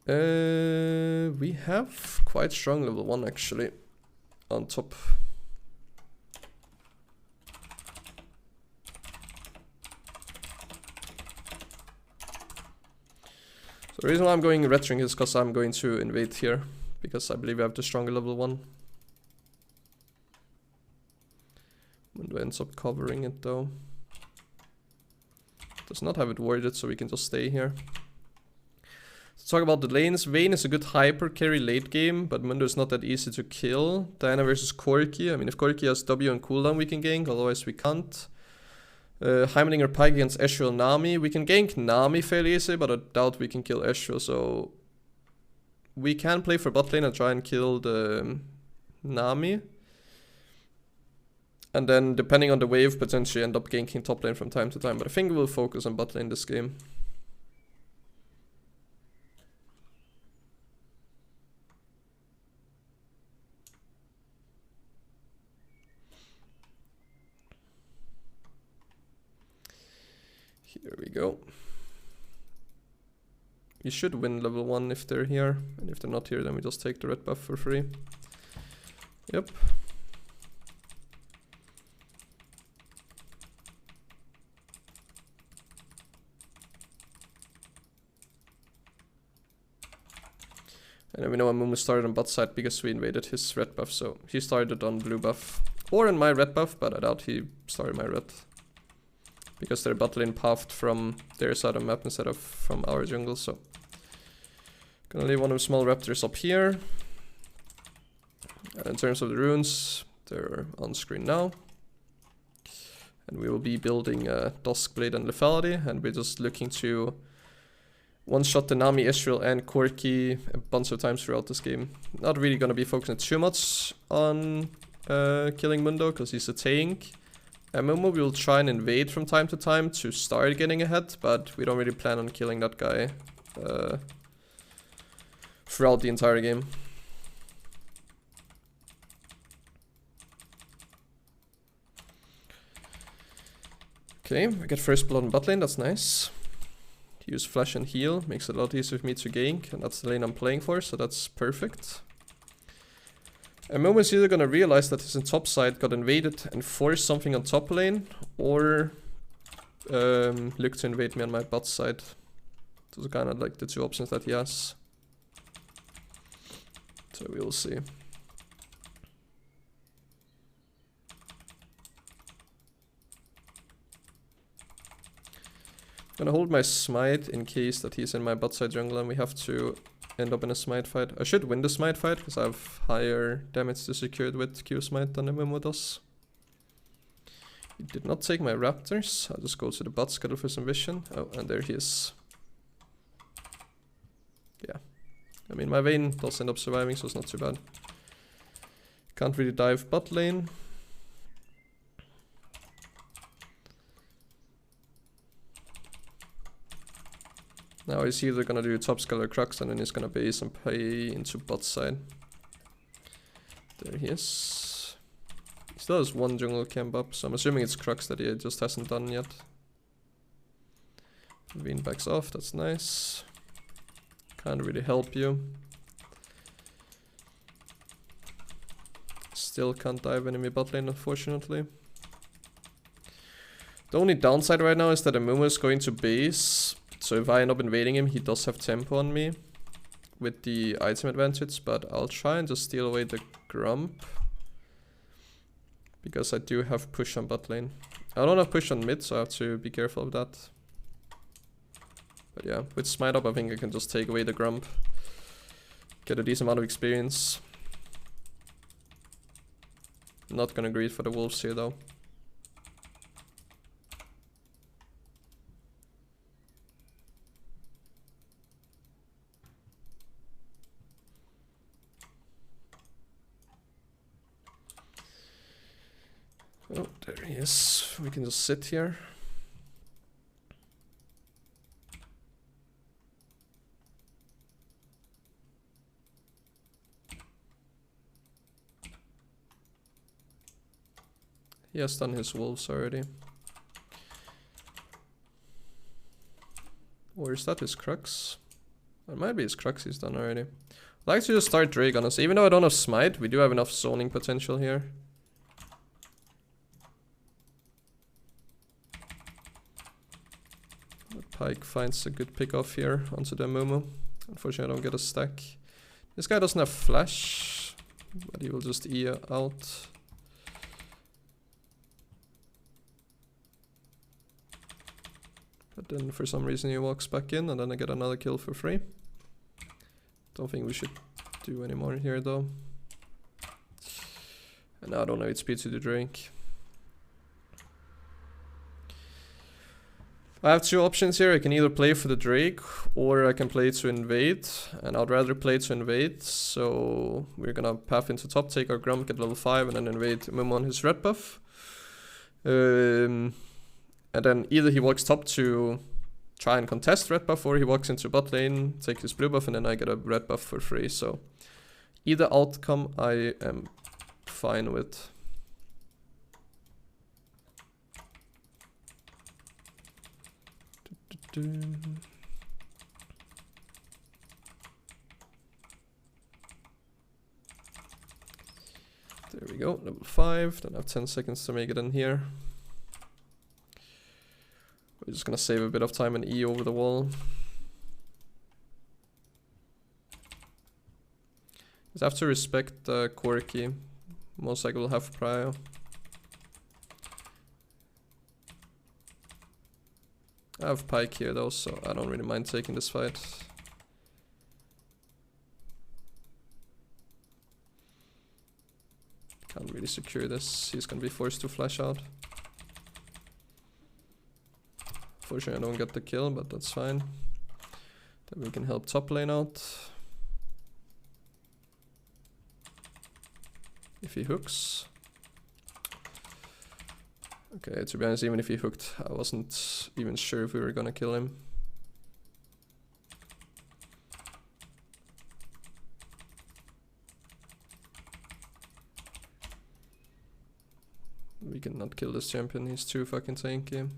We have quite strong level 1 actually on top. So the reason why I'm going red ring is because I'm going to invade here, because I believe I have the stronger level 1. Mundo ends up covering it though. Does not have it warded, so we can just stay here. Let's talk about the lanes. Vayne is a good hyper carry late game, but Mundo is not that easy to kill. Diana versus Corki. I mean, if Corki has W and cooldown, we can gank, otherwise we can't. Heimerdinger Pike against Ezreal Nami. We can gank Nami fairly easy, but I doubt we can kill Ezreal, so we can play for bot lane and try and kill the Nami. And then, depending on the wave, potentially end up ganking top lane from time to time. But I think we'll focus on bot lane this game. Here we go. We should win level 1 if they're here. And if they're not here, then we just take the red buff for free. Yep. And then we know Amumu started on bot side because we invaded his red buff, so he started on blue buff. Or in my red buff, but I doubt he started my red. Because their bot lane pathed from their side of the map instead of from our jungle, so. Gonna leave one of the small raptors up here. And in terms of the runes, they're on screen now. And we will be building Duskblade and Lethality, and we're just looking to one-shot the Nami, Ezreal, and Corki a bunch of times throughout this game. Not really gonna be focusing too much on killing Mundo, because he's a tank. Amumu will try and invade from time to time to start getting ahead, but we don't really plan on killing that guy throughout the entire game. Okay, we get first blood in bot lane, that's nice. Use flash and heal, makes it a lot easier for me to gank, and that's the lane I'm playing for, so that's perfect. Amumu is either gonna realize that his top side got invaded and force something on top lane, or look to invade me on my bot side. Those are kind of like the two options that he has. So we will see. I'm gonna hold my smite in case that he's in my bot side jungle and we have to end up in a smite fight. I should win the smite fight because I have higher damage to secure it with Q smite than Amumu does. He did not take my raptors. I'll just go to the bot scuttle for some vision. Oh, and there he is. Yeah. I mean, my Vayne does end up surviving, so it's not too bad. Can't really dive bot lane. Now he's either gonna do top scale or Crux, and then he's gonna base and play into bot side. There he is. He still has one jungle camp up, so I'm assuming it's Crux that he just hasn't done yet. Vayne backs off, that's nice. Can't really help you. Still can't dive enemy bot lane, unfortunately. The only downside right now is that Amumu is going to base. So if I end up invading him, he does have tempo on me with the item advantage, but I'll try and just steal away the Grump. Because I do have push on bot lane. I don't have push on mid, so I have to be careful of that. But yeah, with smite up I think I can just take away the Grump. Get a decent amount of experience. Not gonna greed for the wolves here though. Oh, there he is. We can just sit here. He has done his wolves already. Or is that his Crux? Or maybe his Cruxy's done already. I'd like to just start Drake, honestly. Even though I don't have Smite, we do have enough zoning potential here. Pike finds a good pick off here onto the Mumu. Unfortunately, I don't get a stack. This guy doesn't have flash, but he will just E out. But then for some reason he walks back in and then I get another kill for free. Don't think we should do any more here though. And now I don't know HP to the Drake. I have two options here. I can either play for the Drake or I can play to invade. And I'd rather play to invade. So we're gonna path into top, take our Grump, get level 5 and then invade Mumu on his red buff. And then either he walks top to try and contest red buff or he walks into bot lane, take his blue buff and then I get a red buff for free. So either outcome I am fine with. There we go, level 5, then I have 10 seconds to make it in here. We're just gonna save a bit of time and E over the wall. Just have to respect the Quirky. Most likely will have prio. I have Pike here though, so I don't really mind taking this fight. Can't really secure this, he's gonna be forced to flash out. Fortunately I don't get the kill, but that's fine. Then we can help top lane out. If he hooks. Okay, to be honest, even if he hooked, I wasn't even sure if we were gonna kill him. We cannot kill this champion, he's too fucking tanky.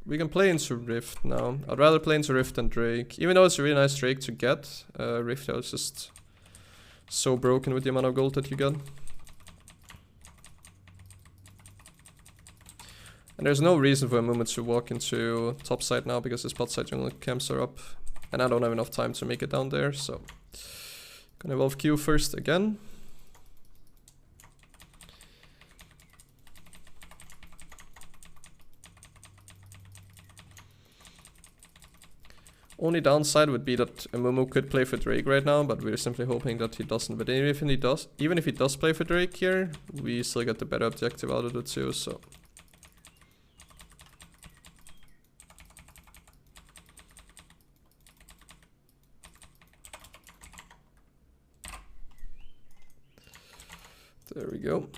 We can play into Rift now. I'd rather play into Rift than Drake. Even though it's a really nice Drake to get, Rift is just so broken with the amount of gold that you get. And there's no reason for a Mumu to walk into top side now because his bot side jungle camps are up. And I don't have enough time to make it down there, so... Gonna evolve Q first again. Only downside would be that a Mumu could play for Drake right now, but we're simply hoping that he doesn't. But even if he does play for Drake here, we still get the better objective out of it too, so... There we go.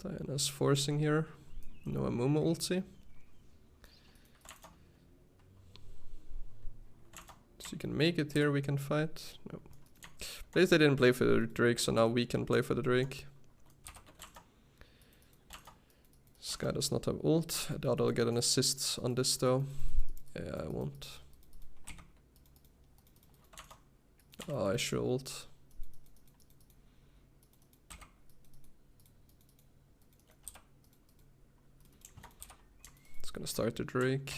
Diana's forcing here. No Mumu ulti. So you can make it here, we can fight. No. At least they didn't play for the Drake, so now we can play for the Drake. This guy does not have ult. I doubt I'll get an assist on this though. Yeah, I won't. Oh, I should ult. It's gonna start the Drake.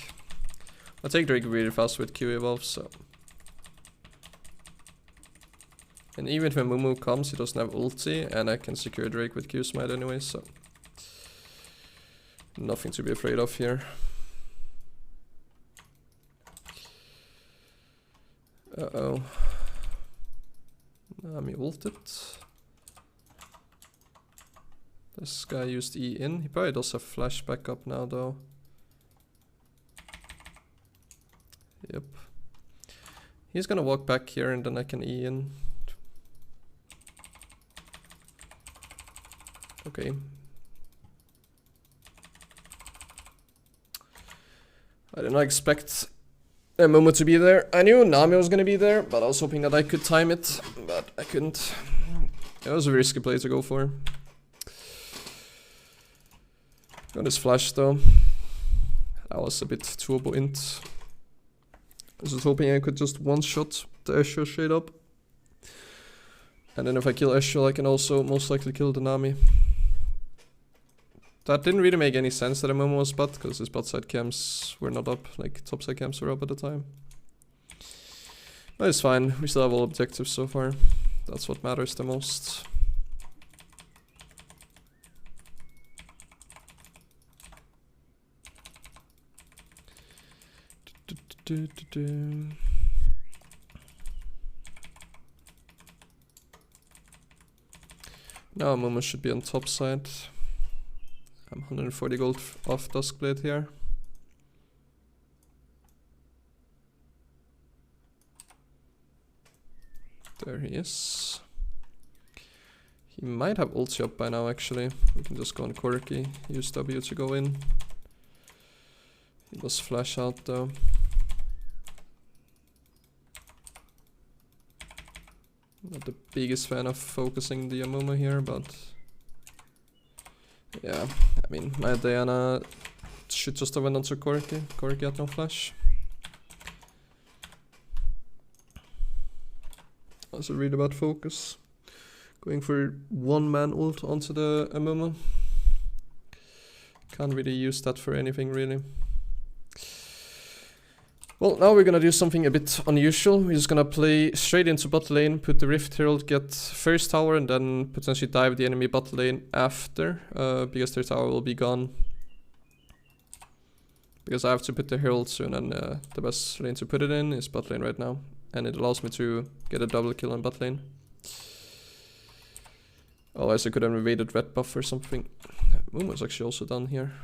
I'll take Drake really fast with Q evolve, so. And even if a Mumu comes, he doesn't have ulti, and I can secure Drake with Q smite anyway, so. Nothing to be afraid of here. Uh-oh. Nami ulted. This guy used E in. He probably does have flash back up now though. Yep. He's gonna walk back here and then I can E in. Okay. I did not expect a Mumu to be there. I knew Nami was gonna be there, but I was hoping that I could time it, but I couldn't. It was a risky play to go for. Got his flash though. That was a bit turbo int. I was just hoping I could just one-shot the Escher straight up. And then if I kill Escher, I can also most likely kill the Nami. That didn't really make any sense that Amumu was bot, because his bot side cams were not up, like top side cams were up at the time. But it's fine, we still have all objectives so far. That's what matters the most. Now Amumu should be on top side. I'm 140 gold off Duskblade here. There he is. He might have ulti up by now actually. We can just go on Quirky, use W to go in. He does flash out though. Not the biggest fan of focusing the Amumu here, but yeah, I mean, my Diana should just have went onto Quirky. Quirky had no flash. Also read about focus. Going for one man ult onto the Amumu. Can't really use that for anything really. Well, now we're gonna do something a bit unusual. We're just gonna play straight into bot lane, put the Rift Herald, get first tower, and then potentially dive the enemy bot lane after, because their tower will be gone. Because I have to put the Herald soon, and the best lane to put it in is bot lane right now. And it allows me to get a double kill on bot lane. Otherwise I could have evaded red buff or something. Moon's actually also done here.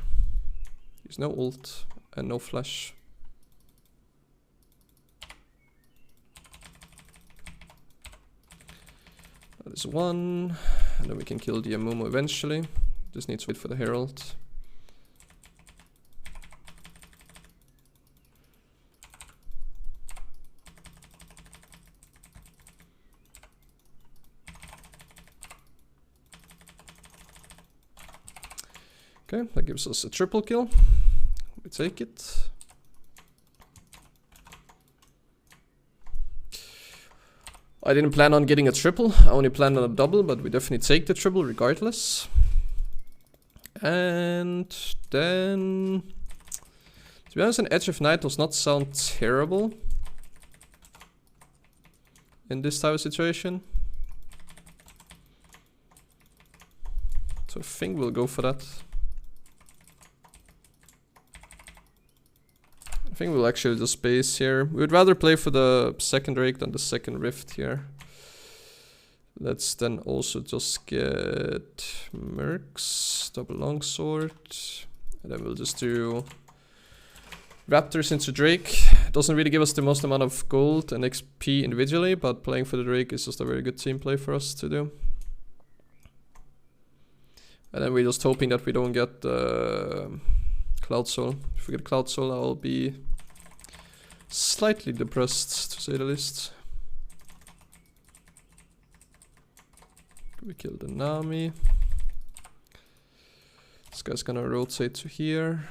He's no ult and no flash. That is one, and then we can kill the Amumu eventually. Just need to wait for the Herald. Okay, that gives us a triple kill. We take it. I didn't plan on getting a triple, I only planned on a double, but we definitely take the triple regardless. And then, to be honest, an Edge of Night does not sound terrible in this type of situation. So I think we'll go for that. I think we'll actually just base here. We would rather play for the second Drake than the second Rift here. Let's then also just get Mercs, double longsword, and then we'll just do Raptors into Drake. It doesn't really give us the most amount of gold and XP individually, but playing for the Drake is just a very good team play for us to do. And then we're just hoping that we don't get Cloud Soul. If we get Cloud Soul, I'll be slightly depressed, to say the least. We kill the Nami. This guy's gonna rotate to here.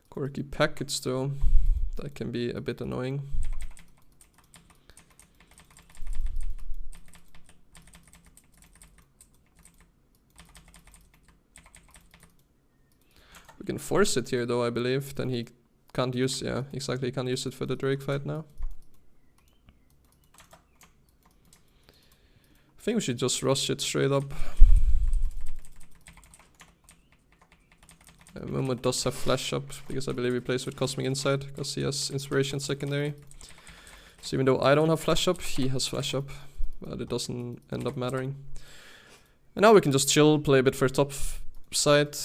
Quirky packets though, that can be a bit annoying. We can force it here though, I believe. Then he can't use, yeah, exactly, he can't use it for the Drake fight now. I think we should just rush it straight up. Momo does have flash up, because I believe he plays with Cosmic Insight, because he has Inspiration secondary. So even though I don't have flash up, he has flash up, but it doesn't end up mattering. And now we can just chill, play a bit for top side.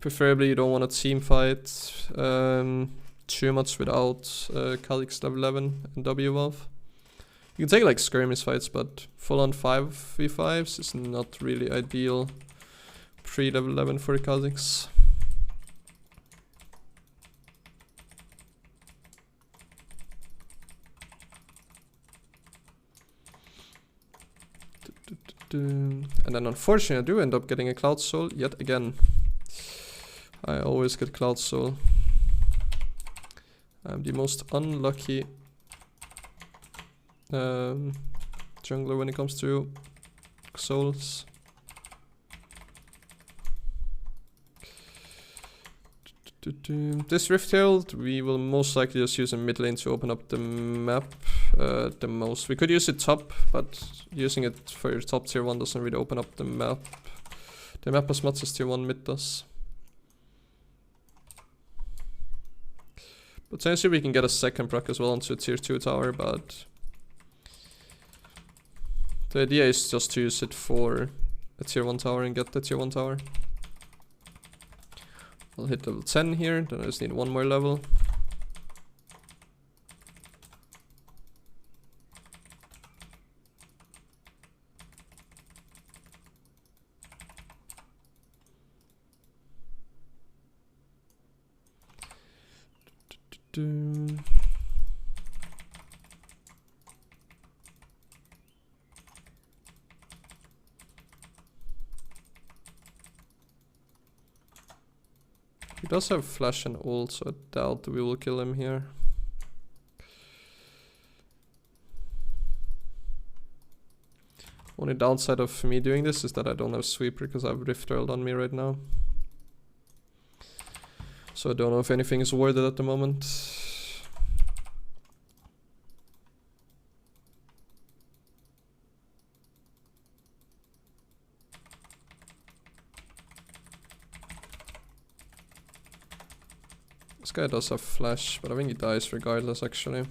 Preferably you don't want to team fight too much without Kha Zix level 11 and W Valve. You can take like skirmish fights, but full on 5v5s is not really ideal pre-level 11 for Kha Zix. And then unfortunately I do end up getting a Cloud Soul yet again. I always get Cloud Soul. I'm the most unlucky jungler when it comes to souls. This Rift Herald, we will most likely just use a mid lane to open up the map the most. We could use it top, but using it for top tier 1 doesn't really open up the map as much as tier 1 mid does. Potentially we can get a second proc as well onto a tier 2 tower, but the idea is just to use it for a tier 1 tower and get the tier 1 tower. I'll hit level 10 here, then I just need one more level. He does have flash and ult, so I doubt we will kill him here. Only downside of me doing this is that I don't have sweeper because I have Rift Herald on me right now. So I don't know if anything is worth it at the moment. This guy does have flash, but I think he dies regardless actually.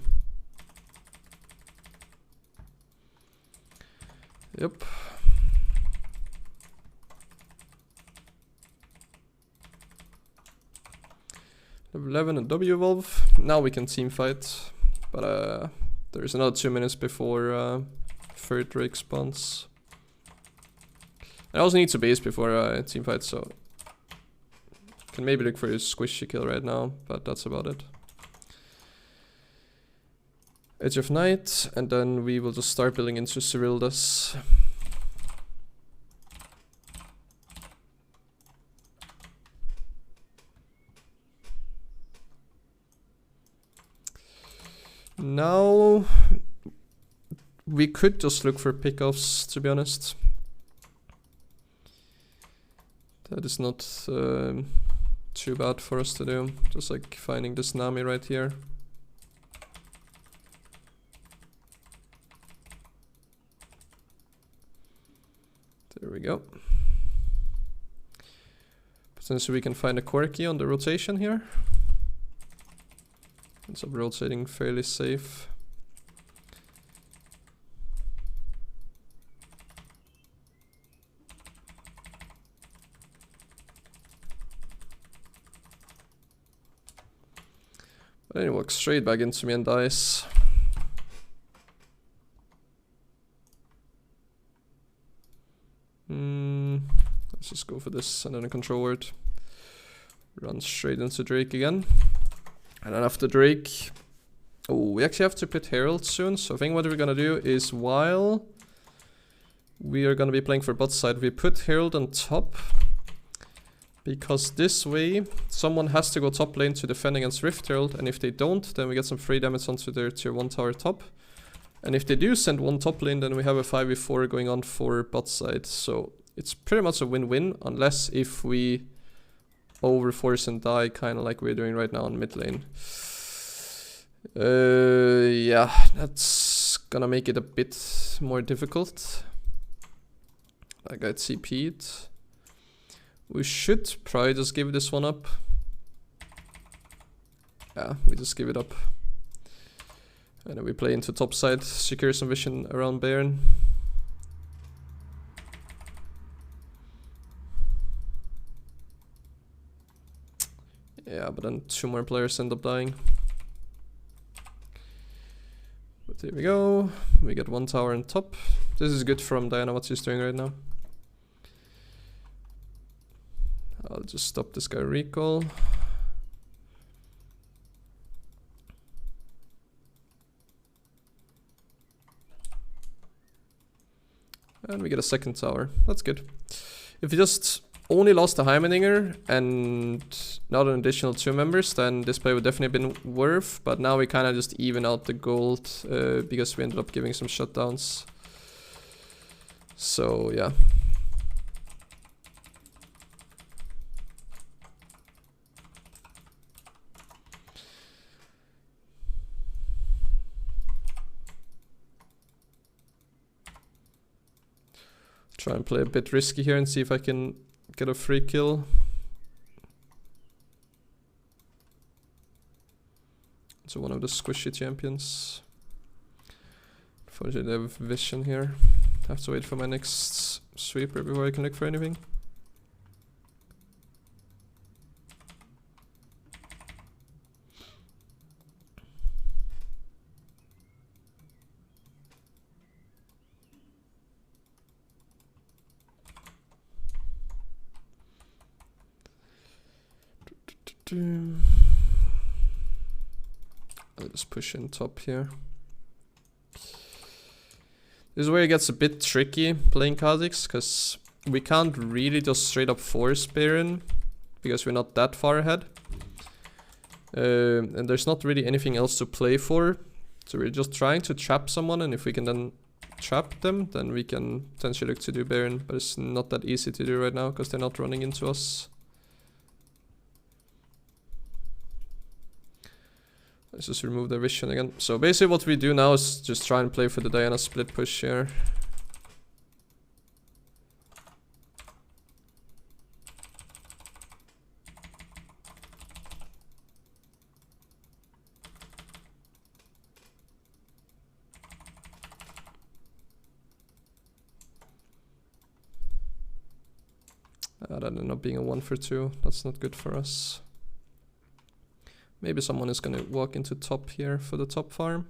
Yep. Level 11 and W evolve. Now we can team fight, but there's another 2 minutes before third Drake spawns. I also need to base before team fight, so can maybe look for a squishy kill right now, but that's about it. Edge of Night, and then we will just start building into Cyrildas. Now we could just look for pickoffs, to be honest. That is not too bad for us to do. Just like finding this Nami right here. There we go. Potentially we can find a quirky on the rotation here. Ends up rotating fairly safe. But then he walks straight back into me and dies. Let's just go for this and then a control word. Run straight into Drake again. And then after Drake, oh, we actually have to put Herald soon. So I think what we're gonna do is while we are gonna be playing for bot side, we put Herald on top. Because this way, someone has to go top lane to defend against Rift Herald, and if they don't, then we get some free damage onto their tier 1 tower top. And if they do send one top lane, then we have a 5v4 going on for bot side. So it's pretty much a win-win, unless if we overforce and die, kind of like we're doing right now on mid lane. Yeah, that's gonna make it a bit more difficult. I got CP'd. We should probably just give this one up. Yeah, we just give it up. And then we play into top side, secure some vision around Baron. Yeah, but then 2 more players end up dying. But here we go. We get 1 tower on top. This is good from Diana, what she's doing right now. I'll just stop this guy recall. And we get a second tower. That's good. If we just only lost the Heimeninger and not an additional 2 members, then this play would definitely have been worth. But now we kind of just even out the gold because we ended up giving some shutdowns. So yeah. Try and play a bit risky here and see if I can get a free kill. So one of the squishy champions. Unfortunately, they have vision here. I have to wait for my next sweeper before I can look for anything. I'll just push in top here. This is where it gets a bit tricky playing Kha Zix, because we can't really just straight up force Baron because we're not that far ahead. And there's not really anything else to play for. So we're just trying to trap someone, and if we can then trap them, then we can potentially look to do Baron. But it's not that easy to do right now because they're not running into us. Let's just remove the vision again. So basically what we do now is just try and play for the Diana split push here. That ended up being a 1 for 2. That's not good for us. Maybe someone is gonna walk into top here for the top farm.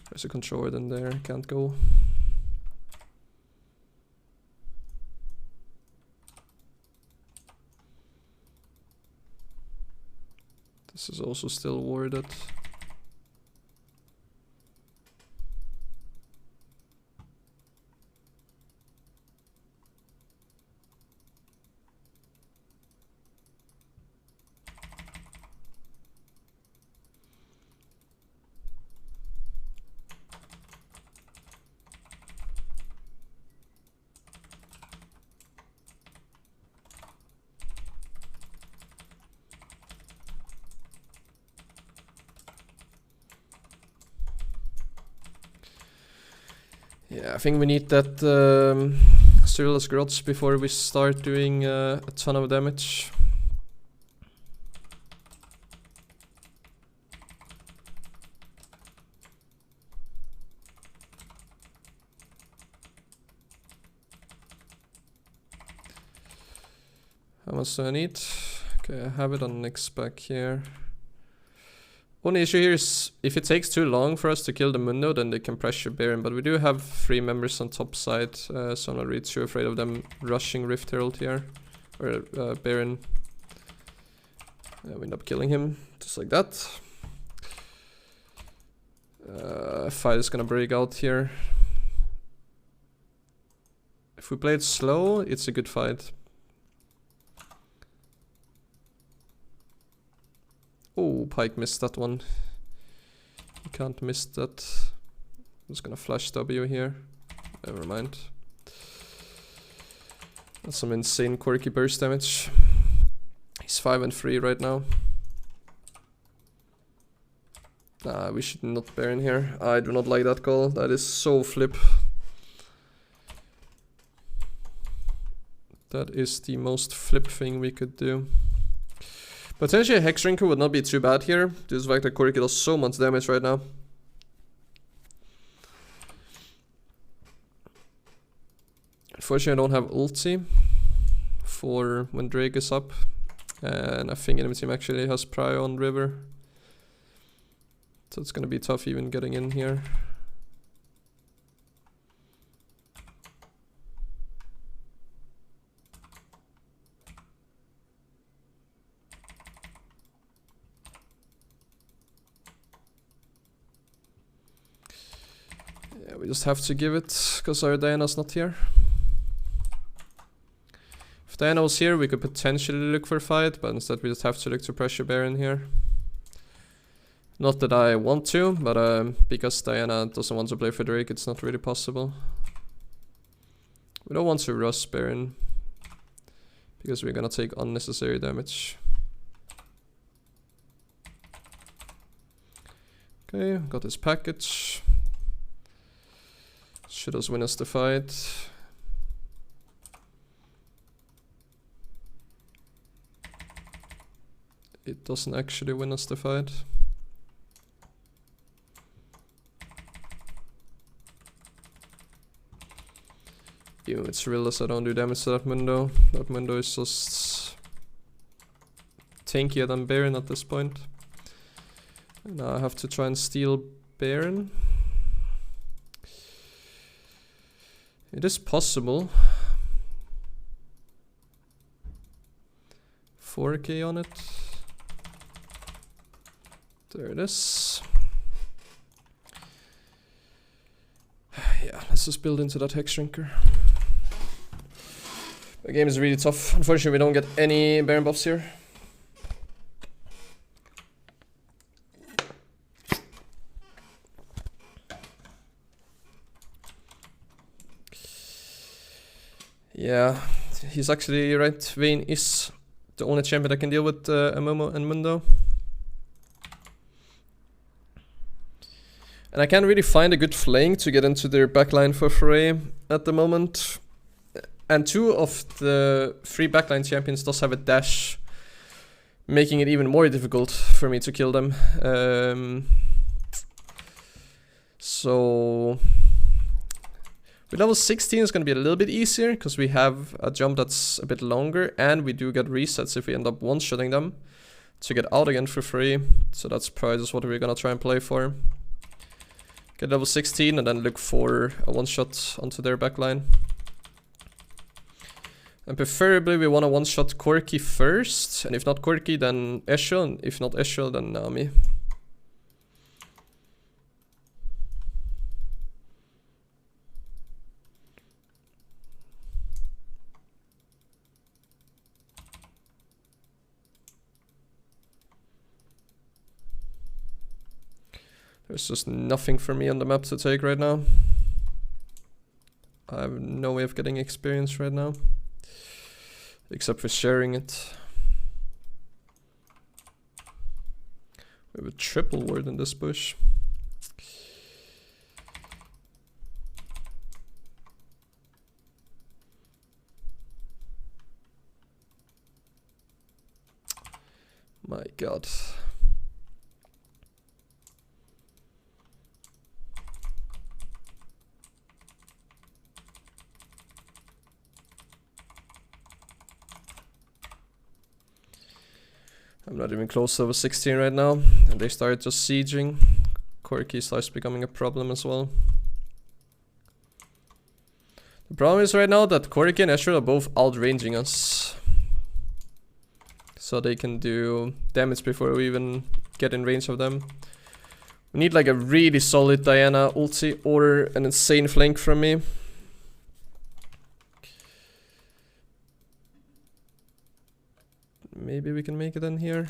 There's a controller in there, can't go. This is also still warded. Yeah, I think we need that Cyril's Grots before we start doing a ton of damage. How much do I need? Okay, I have it on next back here. Only issue here is if it takes too long for us to kill the Mundo, then they can pressure Baron. But we do have 3 members on top side, so I'm not really too afraid of them rushing Rift Herald here. Or Baron. We end up killing him, just like that. Fight is gonna break out here. If we play it slow, it's a good fight. Oh, Pyke missed that one. You can't miss that. I'm just gonna flash W here. Never mind. That's some insane quirky burst damage. He's 5 and 3 right now. Nah, we should not Baron here. I do not like that call. That is so flip. That is the most flip thing we could do. Potentially a Hex Drinker would not be too bad here. Due to the fact that Quirky does so much damage right now. Unfortunately I don't have ulti for when Drake is up. And I think enemy team actually has prio on river. So it's gonna be tough even getting in here. Yeah, we just have to give it, because our Diana's not here. If Diana was here, we could potentially look for a fight, but instead we just have to look to pressure Baron here. Not that I want to, but because Diana doesn't want to play for Drake, it's not really possible. We don't want to rush Baron, because we're gonna take unnecessary damage. Okay, got this package. Should us win us the fight. It doesn't actually win us the fight. Ew, it's realist I don't do damage to that Mundo. That Mundo is just tankier than Baron at this point. And now I have to try and steal Baron. It is possible. 4k on it. There it is. Yeah, let's just build into that hex shrinker. The game is really tough. Unfortunately, we don't get any Baron buffs here. Yeah, he's actually right. Vayne is the only champion that can deal with Amomo and Mundo. And I can't really find a good flank to get into their backline for Foray at the moment. And 2 of the 3 backline champions does have a dash, making it even more difficult for me to kill them. So with level 16 it's going to be a little bit easier, because we have a jump that's a bit longer, and we do get resets if we end up one-shotting them to get out again for free. So that's probably just what we're going to try and play for. Get level 16 and then look for a one-shot onto their backline. And preferably we want to one-shot Corki first, and if not Corki then Esho, and if not Esho then Nami. There's just nothing for me on the map to take right now. I have no way of getting experience right now, except for sharing it. We have a triple ward in this bush. My god. I'm not even close to over 16 right now, and they started just sieging. Corki starts becoming a problem as well. The problem is right now that Corki and Escher are both outranging us, so they can do damage before we even get in range of them. We need like a really solid Diana ulti or an insane flank from me. Maybe we can make it in here.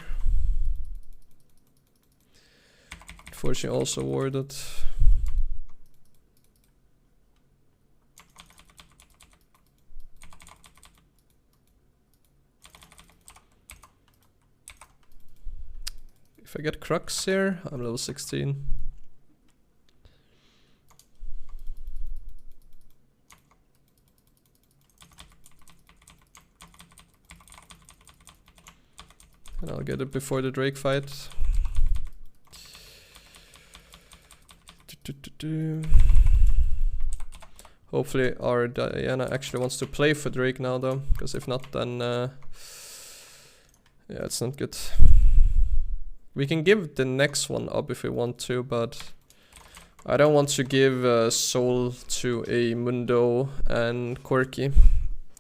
Unfortunately also warded. If I get Crux here, I'm level 16. And I'll get it before the Drake fight. Hopefully our Diana actually wants to play for Drake now though, because if not then yeah, it's not good. We can give the next one up if we want to, but I don't want to give Soul to a Mundo and Corki,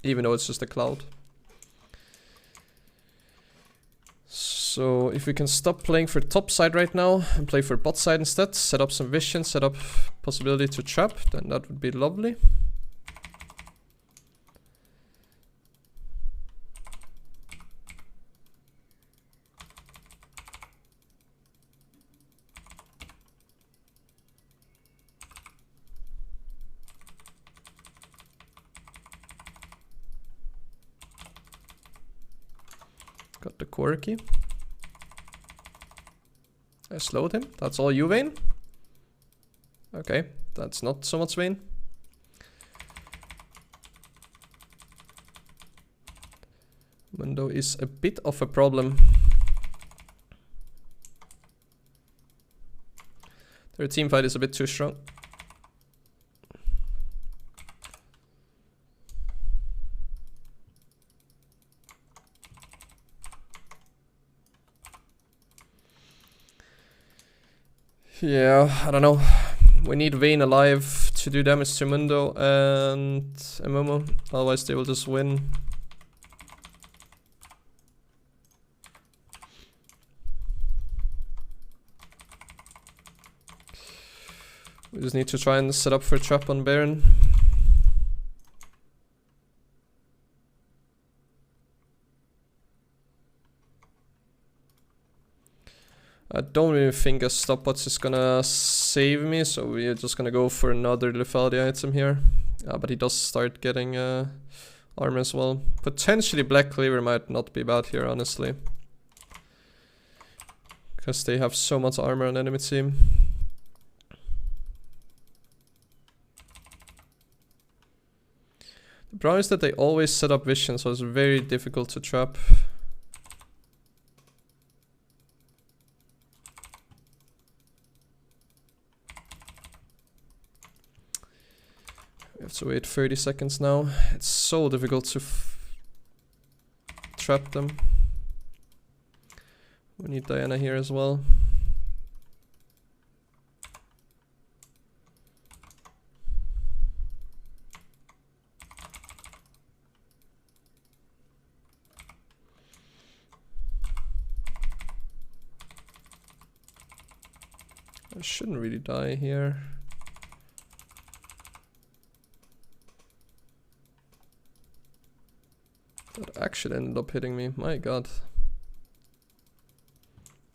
even though it's just a cloud. So if we can stop playing for top side right now and play for bot side instead, set up some vision, set up possibility to trap, then that would be lovely. Got the quirky. I slowed him. That's all you, Vayne? Okay, that's not so much Vayne. Mundo is a bit of a problem. Their team fight is a bit too strong. Yeah, I don't know. We need Vayne alive to do damage to Mundo and Momo, otherwise they will just win. We just need to try and set up for a trap on Baron. I don't really think a stopwatch is gonna save me, so we're just gonna go for another lethality item here. But he does start getting armor as well. Potentially Black Cleaver might not be bad here, honestly. Because they have so much armor on enemy team. The problem is that they always set up vision, so it's very difficult to trap. We have to wait 30 seconds now. It's so difficult to trap them. We need Diana here as well. I shouldn't really die here. That actually ended up hitting me, my god.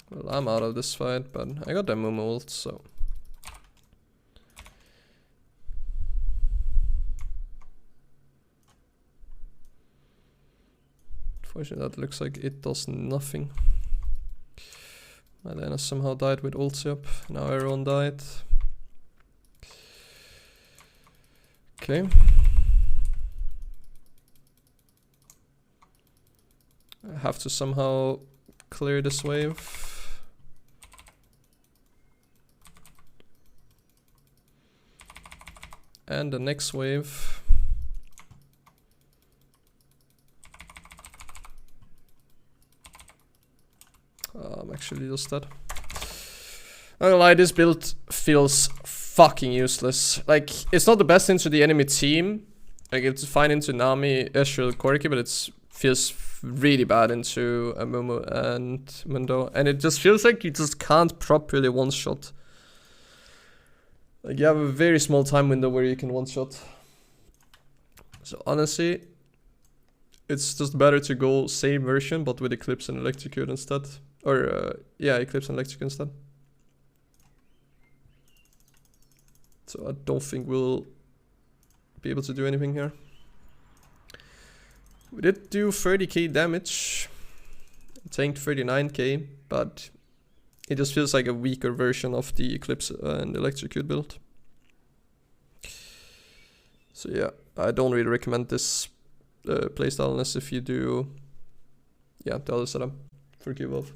Well, I'm out of this fight, but I got the Momo ult, so. Unfortunately, that looks like it does nothing. My Lena somehow died with ulti up, now everyone died. Okay. I have to somehow clear this wave. And the next wave. I'm actually just dead. I'm not gonna lie, this build feels fucking useless. Like, it's not the best into the enemy team. Like, it's fine into Nami, Ezreal, Corki, but it feels really bad into Momo and Mundo. And it just feels like you just can't properly one-shot. Like, you have a very small time window where you can one-shot. So honestly, it's just better to go same version, but with Eclipse and Electrocute instead. Or, yeah, Eclipse and Electrocute instead. So I don't think we'll be able to do anything here. We did do 30k damage, tanked 39k, but it just feels like a weaker version of the Eclipse and Electrocute build. So yeah, I don't really recommend this playstyle unless if you do, yeah, the other setup for Q-Wolf.